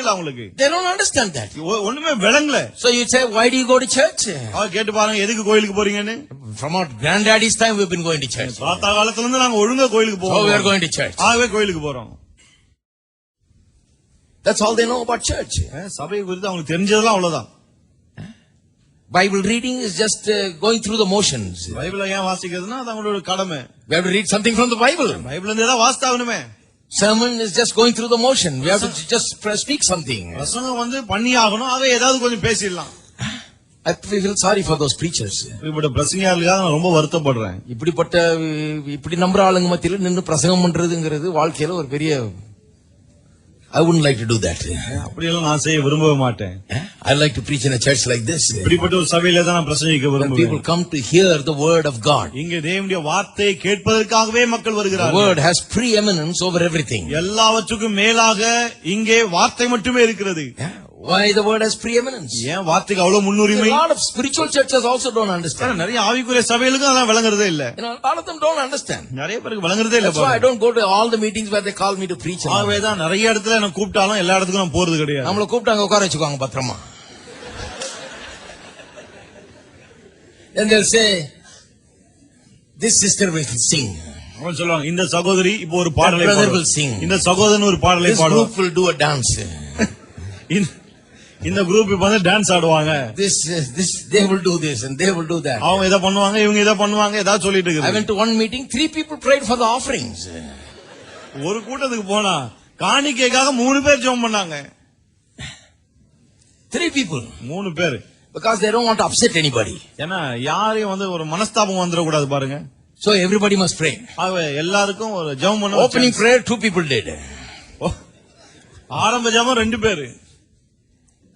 புரியல அவங்களுக்கு. They don't understand that. ஒண்ணுமே விளங்கல. So you say, why do you go to church? அவ கேட்டு பாருங்க எதுக்கு கோயிலுக்கு போறீங்கன்னு. From our granddaddy's time we've been going to church. தாத்தா காலத்துல இருந்து நாங்க ஒழுங்கா கோயிலுக்கு போவோம். So we are going to church. ஆகவே கோயிலுக்கு போறோம். That's all they know about church. சபையை குறித்து அவங்களுக்கு தெரிஞ்சதெல்லாம் அவ்வளவுதான். Bible reading is just going through the motions. பைபிளை ஏன் வாசிக்கிறதுனா அது அவங்களோட கடமை. We have to read something from the Bible. பைபிள்ல இருந்து ஏதாவது வாசித்தாகணுமே. Sermon is just going through the motion. We have to just speak something. பிரசங்கம் வந்து பண்ணி ஆகணும். ஆக ஏதாவது கொஞ்சம் பேசிடலாம். I feel sorry for those preachers. இப்படி பிரசங்கியாளுக்காக நான் ரொம்ப வருத்தப்படுறேன். இப்படி நம்புற ஆளுங்க மத்தியில நின்னு பிரசங்கம் பண்றதுங்கிறது வாழ்க்கையில ஒரு பெரிய I wouldn't like to do that. அப்படி எல்லாம் நான் செய்ய விரும்பவே மாட்டேன். I like to preach in a church like this. இப்படிப்பட்ட ஒரு சபையில தான் நான் பிரசங்கிக்க விரும்புவேன். People come to hear the word of God. இங்கே தேவனுடைய வார்த்தையை கேட்பதற்காகவே மக்கள் வருகிறார்கள். The word has preeminence over everything. எல்லாவற்றுக்கும் மேலாக இங்கே வார்த்தை மட்டுமே இருக்கிறது. Why the word has preeminence? ஏன் வார்த்தைக்கு அவ்வளவு முன்னுரிமை? A lot of spiritual churches also don't understand. நிறைய ஆவிக்குரிய சபைகளுக்கு அதான் விளங்குறதே இல்ல. A lot of them don't understand. நிறைய பேருக்கு விளங்குறதே இல்ல. That's why I don't go to all the meetings where they call me to preach. ஆகவே தான் நிறைய இடத்துல என்ன கூப்பிட்டாலும் எல்லா இடத்துக்கும் நான் போறது கிடையாது. நம்மள கூப்பிட்டாங்க உட்கார வச்சுக்குவாங்க பத்திரமா. Then they'll say this sister will sing. அவன் சொல்லுவாங்க இந்த சகோதரி இப்போ ஒரு பாடலை பாடுவாங்க. இந்த சகோதரன் ஒரு பாடலை பாடுவாங்க. This group will do a dance. இந்த குரூப் இப்ப வந்து டான்ஸ் ஆடுவாங்க. This they will do this and they will do that. அவங்க இத பண்ணுவாங்க இவங்க இத பண்ணுவாங்க ஏதாவது சொல்லிட்டு இருக்காங்க. I went to one meeting, 3 people prayed for the offerings. ஒரு கூட்டத்துக்கு போனா காணிக்கைக்காக 3 பேர் ஜெபம் பண்ணாங்க. 3 people. 3 பேர். Because they don't want to upset anybody. ஏன்னா யாரையும் வந்து ஒரு மனஸ்தாபம் வந்துட கூடாது பாருங்க. So everybody must pray. ஆகவே எல்லாருக்கும் ஒரு ஜெபம் பண்ண. Opening prayer 2 people did. ஆரம்ப ஜெபம் 2 பேர்.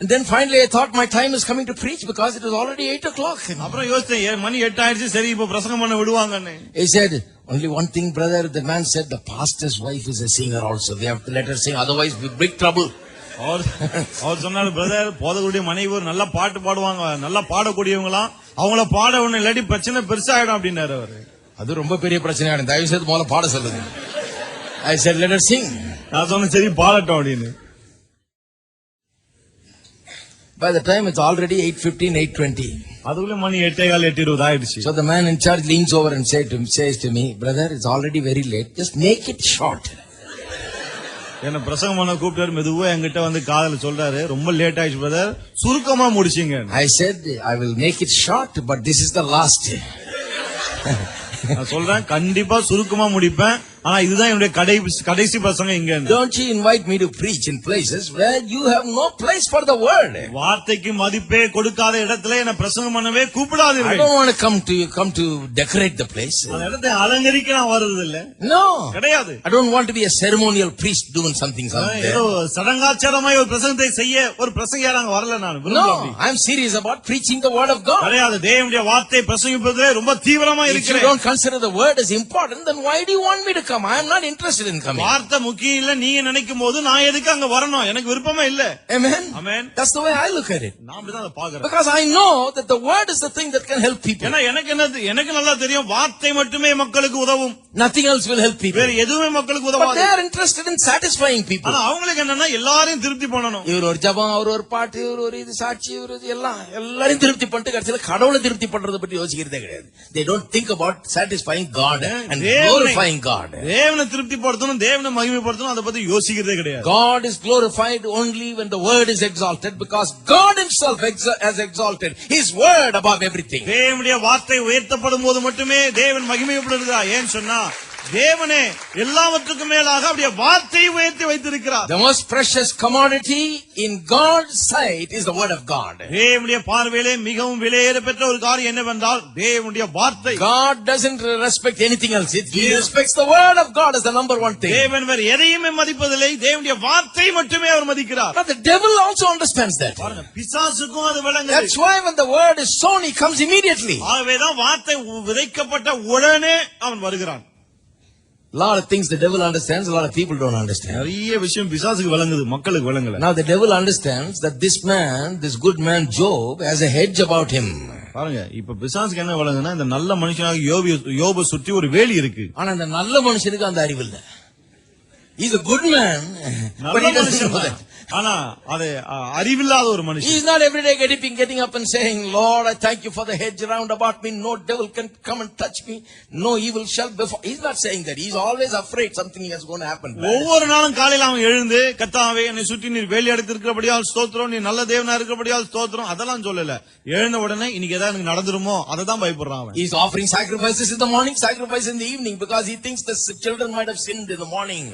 And then finally I thought my time is coming to preach because it was already 8 o'clock. அப்புறம் யோசிச்சேன் மணி 8 ஆயிடுச்சு சரி இப்ப பிரசங்கம் பண்ண விடுவாங்கன்னு. He said only one thing brother, the man said the pastor's wife is a singer also. We have to let her sing otherwise we big trouble. அவர் சொன்னாரு brother போதகருடைய மனைவி ஒரு நல்ல பாட்டு பாடுவாங்க நல்லா பாடக்கூடியவங்களாம் அவங்கள பாட ஒண்ணு இல்லாட்டி பிரச்சனை பெருசாயிடும் அப்படின்னாரு அவரு. அது ரொம்ப பெரிய பிரச்சனை ஆயிடும் தயவு செய்து முதல்ல பாட சொல்லுங்க. I said let her sing. நான் சொன்னேன் சரி பாடட்டும் அப்படின்னு. By the time it's already 8:15, 8:20. அதுக்குள்ள மணி 8:15 8:20 ஆயிடுச்சு. So the man in charge leans over and says to me, brother, it's already very late. Just make it short. என்ன பிரசங்கம் பண்ண கூப்பிட்டாரு மெதுவா என்கிட்ட வந்து காதல சொல்றாரு ரொம்ப லேட் ஆயிடுச்சு பிரதர் சுருக்கமா முடிச்சீங்க. I said I will make it short but this is the last. நான் சொல்றேன் கண்டிப்பா சுருக்கமா முடிப்பேன் ஆனா இதுதான் என்னுடைய கடைசி பிரசங்கம் இங்க. Don't you invite me to preach in places where you have no place for the word. வார்த்தைக்கு மதிப்பே கொடுக்காத இடத்துல என்ன பிரசங்கம் பண்ணவே கூப்பிடாதீர்கள். I don't want to come to decorate the place. அந்த இடத்தை அலங்கரிக்க நான் வரது இல்ல. No. கிடையாது. I don't want to be a ceremonial priest doing something there. ஏதோ சடங்காச்சாரமாய் ஒரு பிரசங்கத்தை செய்ய ஒரு பிரசங்கியா நாங்க வரல நான். No, I am serious about preaching the word of God. கிடையாது தேவனுடைய வார்த்தையை பிரசங்கிப்பதிலே ரொம்ப தீவிரமா இருக்கிறேன். If you don't consider the word as important then why do you want me to come? I am not interested in coming. வார்த்தை முக்கியம் இல்ல நீங்க நினைக்கும்போது நான் எதுக்கு அங்க வரணும் எனக்கு விருப்பமே இல்ல. Amen. Amen. That's the way I look at it. நான் அப்படி தான் பார்க்கறேன். Because I know that the word is the thing that can help people. ஏன்னா எனக்கு நல்லா தெரியும் வார்த்தை மட்டுமே மக்களுக்கு உதவும். Nothing else will help people. வேற எதுவுமே மக்களுக்கு உதவாது. But they are interested in satisfying people. ஆனா அவங்களுக்கு என்னன்னா எல்லாரையும் திருப்தி பண்ணணும். இவர் ஒரு ஜெபம் அவர் ஒரு பாட்டு இவர் ஒரு இது சாட்சி இவர் இது எல்லாரையும் திருப்தி பண்ணிட்டு கடைசில கடவுளை திருப்தி பண்றத பத்தி யோசிக்கிறதே கிடையாது. They don't think about satisfying God and glorifying God. தேவனை திருப்தி படுத்தணும் தேவனை மகிமைப்படுத்தணும் அத பத்தி யோசிக்கிறதே கிடையாது. God is glorified only when the word is exalted because God himself has exalted his word above everything. தேவனுடைய வார்த்தை உயர்த்தப்படும் போது மட்டுமே தேவன் மகிமைப்படுகிறார். ஏன் சொன்னா தேவனே எல்லாவற்றுக்கும் மேலாக அப்படியே வார்த்தையை உயர்த்தி வைத்திருக்கிறார். The most precious commodity in God's sight is the word of God. தேவனுடைய பார்வையிலே மிகவும் விலையேற பெற்ற ஒரு காரியம் என்னவென்றால் தேவனுடைய வார்த்தை. God doesn't respect anything else. He respects the word of God as the number one thing. தேவன் வேற எதையுமே மதிப்பதில்லை தேவனுடைய வார்த்தை மட்டுமே அவர் மதிக்கிறார். But the devil also understands that. பாருங்க பிசாசுக்கும் அது விளங்குது. That's why when the word is sown he comes immediately. ஆகவேதான் வார்த்தை விதைக்கப்பட்ட உடனே அவன் வருகிறான். A lot of things the devil understands, a lot of people don't understand. நிறைய விஷயம் பிசாசுக்கு விளங்குது மக்களுக்கு விளங்கல. Now the devil understands that this good man Job has a hedge about him. பாருங்க இப்ப பிசாசுக்கு என்ன விளங்குனா இந்த நல்ல மனுஷனாக யோபை சுற்றி ஒரு வேலி இருக்கு. ஆனா இந்த நல்ல மனுஷனுக்கு அந்த அறிவு இல்ல. He's a good man but he doesn't know that. ஆனா அது அறிவில்லாத ஒரு மனுஷன். He is not every day getting up and saying, Lord, I thank you for the hedge round about me. No devil can come and touch me. No evil shall befall. He's not saying that. He's always afraid something is going to happen. ஒவ்வொரு நாளும் காலையில அவன் எழுந்து, கர்த்தாவே என்னை சுற்றி நீர் வேலி அடைத்திருக்கிறபடியால் ஸ்தோத்திரம், நீ நல்ல தேவனா இருக்கிறபடியால் ஸ்தோத்திரம், அதெல்லாம் சொல்லல. எழுந்த உடனே இன்னைக்கு ஏதாவது எனக்கு நடந்துருமோ அதை தான் பயப்படுறான் அவன். He's offering sacrifices in the morning, sacrifice in the evening, because he thinks the children might have sinned in the morning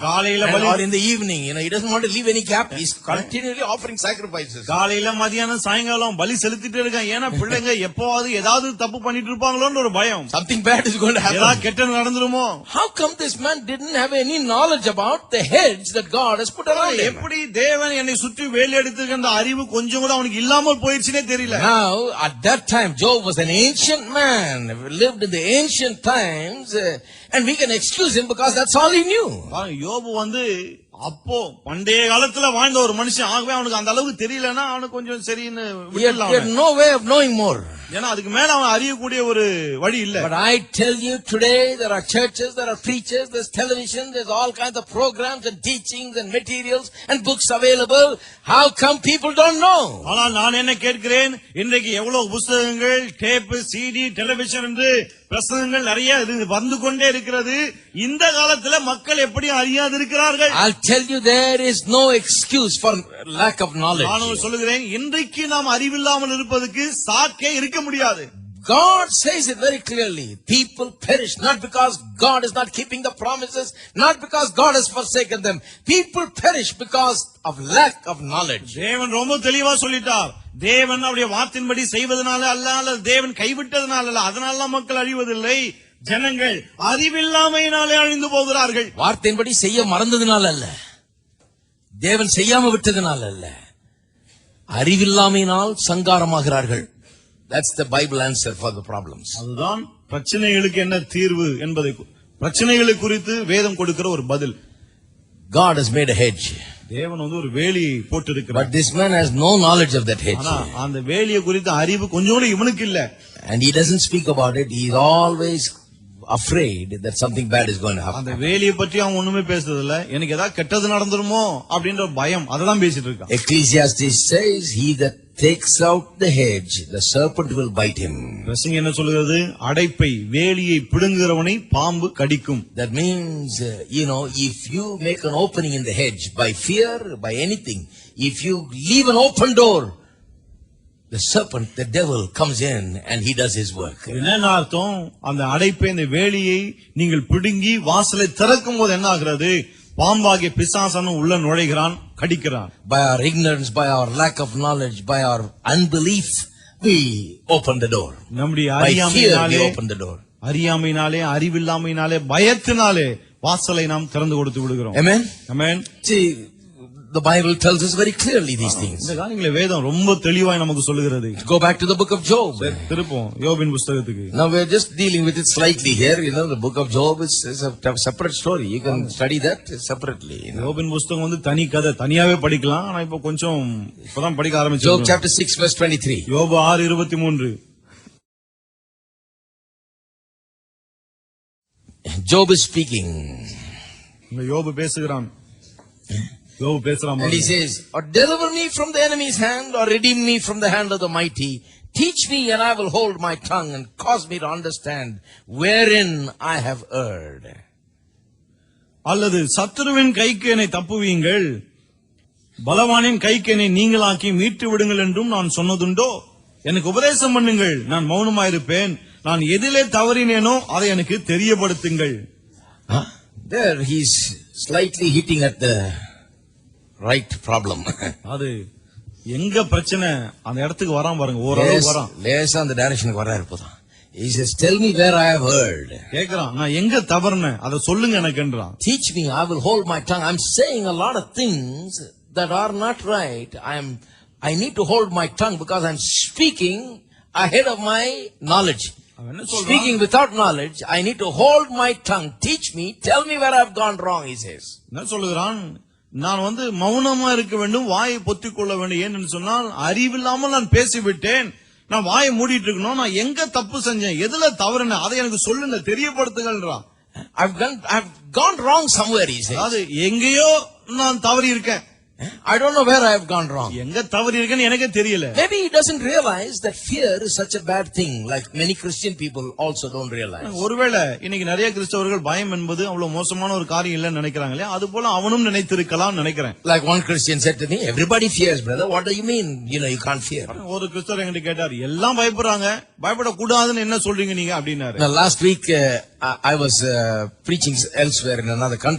or in the evening. He doesn't want to leave any gap. He's continually offering sacrifices. காலையில மதியானம் சாயங்காலம் பலி செலுத்திட்டே இருக்கான். ஏன்னா பிள்ளைங்க எப்போவாது ஏதாவது தப்பு பண்ணிட்டு இருப்பாங்களோன்னு ஒரு பயம். Something bad is going to happen. ஏதாவது கெட்டது நடந்துருமோ? How come this man didn't have any knowledge about the hedge that God has put around him? எப்படி தேவன் என்னை சுற்றி வேலி அடித்திருக்கிற அந்த அறிவு கொஞ்சம் கூட அவனுக்கு இல்லாமல் போயிடுச்சுனே தெரியல. Now at that time Job was an ancient man, lived in the ancient times, and we can excuse him because that's all he knew. யோபு வந்து அப்போ பண்டைய காலத்துல வாழ்ந்த ஒரு மனுஷன், ஆகவே அவனுக்கு அந்த அளவுக்கு தெரியலன்னா அவனுக்கு கொஞ்சம் சரின்னு விட்டுடலாம். He had no way of knowing more. ஏன்னா அதுக்கு மேல அவன் அறியக்கூடிய ஒரு வழி இல்ல. But I tell you today, there are churches, there are preachers, there's television, there's all kinds of programs and teachings and materials and books available. How come people don't know? ஆனால் நான் என்ன கேட்கிறேன், இன்றைக்கு எவ்வளவு புத்தகங்கள், டேப், சிடி, டெலிவிஷன் என்று பிரசங்கங்கள் நிறைய வந்து கொண்டே இருக்கிறது. இந்த காலத்துல மக்கள் எப்படி அறியாது இருக்கிறார்கள்? I'll tell you, there is no excuse for lack of knowledge. நான் சொல்லுகிறேன், இன்றைக்கு நாம் அறிவில்லாமல் இருப்பதற்கு சாக்கே இருக்க முடியாது. God says it very clearly. People perish not because God is not keeping the promises, not because God has forsaken them. People perish because of lack of knowledge. தேவன் ரொம்ப தெளிவா சொல்லிட்டார். தேவன் அவருடைய வார்த்தையின்படி செய்வதனால அல்ல, தேவன் கைவிட்டதனால அல்ல, அதனால மக்கள் அழிவதில்லை. ஜனங்கள் அறிவில்லாமையினாலே அழிந்து போகிறார்கள். வார்த்தையின்படி செய்ய மறந்ததனால அல்ல, தேவன் செய்யாம விட்டதனால அல்ல, அறிவில்லாமையினால் சங்காரமாகிறார்கள். That's the Bible answer for the problems. அதுதான் பிரச்சனைகளுக்கு என்ன தீர்வு என்பதை, பிரச்சனைகளை குறித்து வேதம் கொடுக்கிற ஒரு பதில். God has made a hedge. தேவன் வந்து ஒரு வேலி போட்டிருக்கிறார். But this man has no knowledge of that hedge. அந்த வேலியை குறித்த அறிவு கொஞ்சம் கூட இவனுக்கு இல்ல. And he doesn't speak about it. He is always afraid that something bad is going to happen. அந்த வேலியை பற்றி அவன் ஒண்ணுமே பேசுறது இல்ல. எனக்கு ஏதாவது கெட்டது நடந்துருமோ அப்படின்ற பயம், அததான் பேசிட்டு இருக்கான். Ecclesiastes says, he that takes out the hedge, the serpent will bite him. பிரசங்கி என்ன சொல்கிறது? அடைப்பை, வேலியை பிடுங்குகிறவனை பாம்பு கடிக்கும். That means, if you make an opening in the hedge by fear, by anything, if you leave an open door, the serpent, the devil comes in and he does his work. என்ன அர்த்தம்? அந்த அடைப்பை, இந்த வேலியை நீங்கள் பிடுங்கி வாசலை திறக்கும் போது என்ன ஆகிறது? பாம்பாகிய பிசாசன் உள்ள நுழைகிறான், கடிக்கிறான். By our ignorance, by our lack of knowledge, by our unbelief, we open the door. நம்முடைய By fear, we open the door. அறியாமையினாலே, அறிவில்லாமையினாலே, பயத்தினாலே வாசலை நாம் திறந்து கொடுத்து விடுகிறோம். Amen? Amen. See, the Bible tells us very clearly these things. இந்த காரியங்களை வேதம் ரொம்ப தெளிவாய் நமக்கு சொல்லுகிறது. Go back to the book of Job. திருப்போம் யோபின் புத்தகத்துக்கு. Now we are just dealing with it slightly here. The book of Job is a separate story. You can study that separately. யோபின் புத்தகம் வந்து தனி கதை, தனியாவே படிக்கலாம். ஆனா இப்ப கொஞ்சம் இப்பதான் படிக்க ஆரம்பிச்சோம். Job chapter 6 verse 23. யோபு 6:23. Job is speaking. யோபு பேசுகிறான். And he says, or deliver me from the enemy's hand, or redeem me from the hand of the mighty. Teach me, and I will hold my tongue, and cause me to understand wherein I have erred. அல்லது சத்துருவின் கைக்கு என்னை தப்புவீங்கள், பலவானின் கைக்கு என்னை நீங்களாக்கி மீட்டு விடுங்கள் என்றும் நான் சொன்னதுண்டோ? எனக்கு உபதேசம் பண்ணுங்கள், நான் மௌனமாயிருப்பேன். நான் எதிலே தவறினேனோ அதை எனக்கு தெரியப்படுத்துங்கள். There he's slightly hitting at the right problem. அது எங்க பிரச்சனை அந்த இடத்துக்கு வரான் பாருங்க, ஓரளவு வரான். லேசா அந்த டைரக்ஷனுக்கு வராரு இப்போதான். He says, tell me where I have heard. கேக்குறான், நான் எங்க தவறுனேன் அதை சொல்லுங்க எனக்குன்றான். Teach me, I will hold my tongue. I'm saying a lot of things that are not right. I need to hold my tongue because I'm speaking ahead of my knowledge. Speaking without knowledge, I need to hold my tongue. Teach me, tell me where I've gone wrong, he says. என்ன சொல்லுகிறான்? நான் வந்து மௌனமா இருக்க வேண்டும், வாயை பொத்திக் கொள்ள வேண்டும். ஏன்னு சொன்னால் அறிவில்லாமல் நான் பேசிவிட்டேன், நான் வாயை மூடிட்டு இருக்கணும். நான் எங்க தப்பு செஞ்சேன், எதுல தவறுன அதை எனக்கு சொல்லுங்க, தெரியப்படுத்துங்கள்ன்றான். I've gone wrong somewhere, he says. அது எங்கேயோ நான் தவறி இருக்கேன். I don't know where I have gone wrong. எங்க தவறி இருக்கேன்னு எனக்கே தெரியல. Maybe he doesn't realize that fear is such a bad thing, like many Christian people also don't realize. ஒருவேளை இன்னைக்கு நிறைய கிறிஸ்தவர்கள் பயம் என்பது அவ்வளவு மோசமான ஒரு காரியம் இல்லைன்னு நினைக்கிறாங்க இல்லையா, அது போல அவனும் நினைத்திருக்கலாம் நினைக்கிறேன். Like one Christian said to me, everybody fears, brother. What do you mean? You know, you can't fear. ஒரு கிறிஸ்தவர் என்கிட்ட கேட்டார், எல்லாம் பயப்படுறாங்க, பயப்படக்கூடாதுன்னு என்ன சொல்றீங்க நீங்க அப்படின்னாரு. Now last week I was preaching elsewhere in another country.